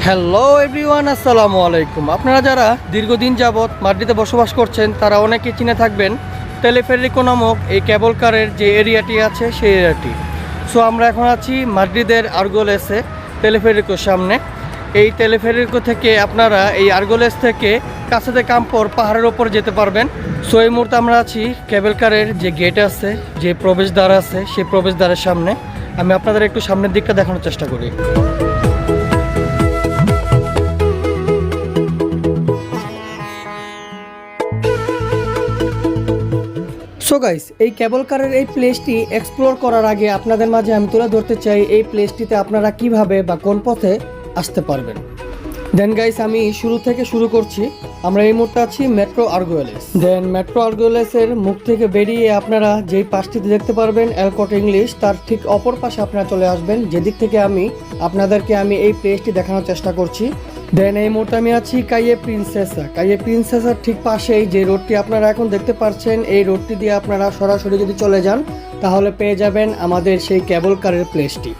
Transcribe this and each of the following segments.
Hello everyone, আসসালামু আলাইকুম। আপনারা যারা দীর্ঘদিন যাবৎ মাদ্রিদে বসবাস করছেন তারা অনেকে চিনে থাকবেন টেলেফেরিকো নামক এই কেবল কারের যে এরিয়াটি আছে সেই এরিয়াটি। সো আমরা এখন আছি মাদ্রিদের আরগোলেসে টেলেফেরিকোর সামনে। এই টেলেফেরিকো থেকে আপনারা এই আরগোলেস থেকে কাছেতে কাম্পোর পাহাড়ের ওপর যেতে পারবেন। সো এই মুহূর্তে আমরা আছি কেবল কারের যে গেট আছে, যে প্রবেশদ্বার আছে, সেই প্রবেশদ্বারের সামনে। আমি আপনাদের একটু সামনের দিকটা দেখানোর চেষ্টা করি। সো গাইস, এই কেবল কারের এই প্লেসটি এক্সপ্লোর করার আগে আপনাদের মাঝে আমি তুলে ধরতে চাই এই প্লেসটিতে আপনারা কিভাবে বা কোন পথে আসতে পারবেন। দেন গাইস, আমি শুরু থেকে শুরু করছি। আমরা এই মুহূর্তে আছি মেট্রো আরগোয়েলেস। দেন মেট্রো আরগোয়েলেসের মুখ থেকে বেরিয়ে আপনারা যেই পাশটিতে দেখতে পারবেন এল কর্টে ইংলিশ, তার ঠিক অপর পাশে আপনারা চলে আসবেন, যেদিক থেকে আমি আপনাদেরকে এই প্লেসটি দেখানোর চেষ্টা করছি। দেন এই মুহূর্তে আমি আছি কাইয়ে প্রিন্সেসার ঠিক পাশেই যে রোডটি আপনারা এখন দেখতে পাচ্ছেন, এই রোডটি দিয়ে আপনারা সরাসরি যদি চলে যান তাহলে পেয়ে যাবেন আমাদের সেই কেবল কারের প্লেসটি।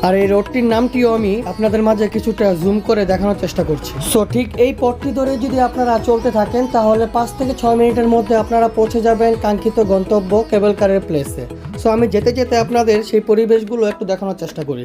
আর এই রোডটির নামটিও আমি আপনাদের মাঝে কিছুটা জুম করে দেখানোর চেষ্টা করছি। সো ঠিক এই পথটি ধরে যদি আপনারা চলতে থাকেন তাহলে 5 থেকে 6 মিনিটের মধ্যে আপনারা পৌঁছে যাবেন কাঙ্ক্ষিত গন্তব্য কেবল কারের প্লেসে। সো আমি যেতে যেতে আপনাদের সেই পরিবেশগুলো একটু দেখানোর চেষ্টা করি।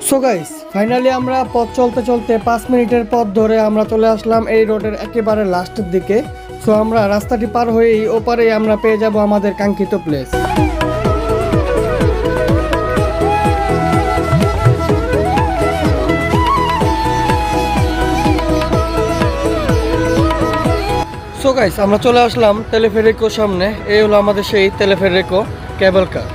সো গাইস, ফাইনালি আমরা পথ চলতে চলতে 5 মিনিটের পথ ধরে আমরা চলে আসলাম এই রোডের একেবারে লাস্টের দিকে। সো আমরা রাস্তাটি পার হয়েই ওপারেই আমরা পেয়ে যাব আমাদের কাঙ্ক্ষিত প্লেস। সো গাইস, আমরা চলে আসলাম টেলেফেরিকোর সামনে। এই হলো আমাদের সেই টেলেফেরিকো কেবল কার।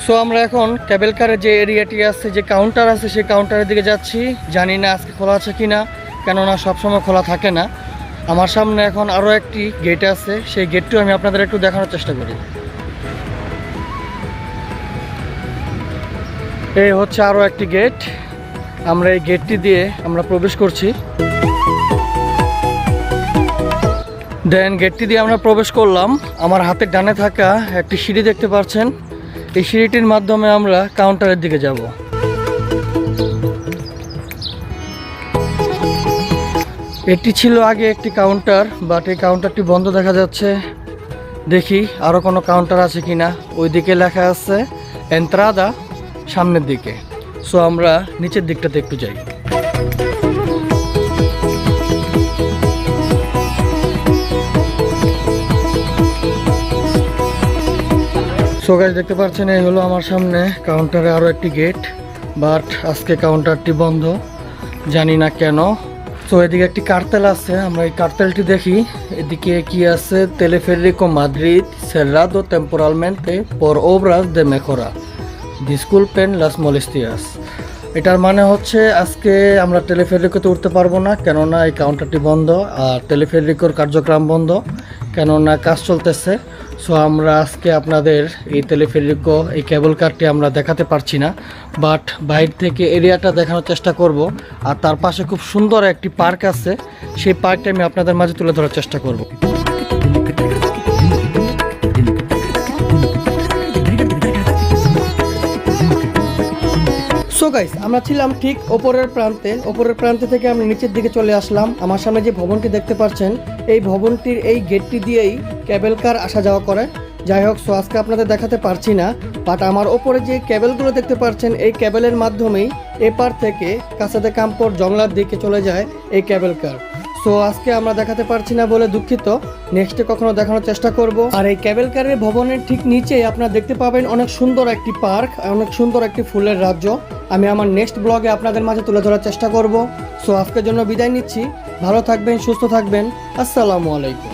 সো আমরা এখন কেবল কারের যে এরিয়াটি আছে, যে কাউন্টার আছে, সেই কাউন্টারের দিকে যাচ্ছি। জানি না আজকে খোলা আছে কিনা, কেননা সবসময় খোলা থাকে না। আমার সামনে এখন আরও একটি গেট আছে, সেই গেটটিও আমি আপনাদের একটু দেখানোর চেষ্টা করি। এই হচ্ছে আরও একটি গেট। আমরা এই গেটটি দিয়ে আমরা প্রবেশ করছি। দেন গেটটি দিয়ে আমরা প্রবেশ করলাম। আমার হাতের ডানে থাকা একটি সিঁড়ি দেখতে পাচ্ছেন, এই সিঁড়িটির মাধ্যমে আমরা কাউন্টারের দিকে যাব। এটি ছিল আগে একটি কাউন্টার, বাট এই কাউন্টারটি বন্ধ দেখা যাচ্ছে। দেখি আরও কোনো কাউন্টার আছে কিনা। ওই দিকে লেখা আছে এন্ত্রাদা, সামনের দিকে। সো আমরা নিচের দিকটাতে একটু যাই। সো গাইস, দেখতে পাচ্ছেন এই হলো আমার সামনে কাউন্টারে আরও একটি গেট, বাট আজকে কাউন্টারটি বন্ধ, জানি না কেন। সো এদিকে একটি কার্তেল আছে, আমরা এই কার্তেলটি দেখি। এদিকে কি আছে, টেলেফেরিকো Madrid cerrado temporalmente por obras de mejora, disculpen las molestias। এটার মানে হচ্ছে আজকে আমরা টেলেফেরিকোতে উঠতে পারবো না, কেননা এই কাউন্টারটি বন্ধ আর টেলেফেরিকোর কার্যক্রম বন্ধ, কেননা কাজ চলতেছে। সো আমরা আজকে আপনাদের এই টেলেফেরিকো এই কেবল কারটি আমরা দেখাতে পারছি না, বাট বাইরে থেকে এরিয়াটা দেখানোর চেষ্টা করব। আর তার পাশে খুব সুন্দর একটি পার্ক আছে, সেই পার্কটা আমি আপনাদের মাঝে তুলে ধরার চেষ্টা করব। সো গাইস, আমরা ছিলাম ঠিক ওপরের প্রান্তে থেকে আমরা নিচের দিকে চলে আসলাম। আমার সামনে যে ভবনটি দেখতে পাচ্ছেন, এই ভবনটির এই গেটটি দিয়েই কেবল কার আসা যাওয়া করে। যাই হোক, সো আজকে আপনাদের দেখাতে পারছি না, বাট আমার ওপরে যে কেবলগুলো দেখতে পাচ্ছেন, এই কেবলের মাধ্যমেই এপার থেকে কাছেতে কাম্পোর জংলার দিকে চলে যায় এই কেবল কার। সো আজকে আমরা দেখাতে পারছি না বলে দুঃখিত, নেক্সটে কখনো দেখানোর চেষ্টা করব। আর এই কেবল কারের ভবনের ঠিক নিচেই আপনারা দেখতে পাবেন অনেক সুন্দর একটি পার্ক, অনেক সুন্দর একটি ফুলের রাজ্য। আমি আমার নেক্সট ব্লগে আপনাদের মাঝে তুলে ধরার চেষ্টা করব। সো আজকের জন্য বিদায় নিচ্ছি। ভালো থাকবেন, সুস্থ থাকবেন। আসসালামু আলাইকুম।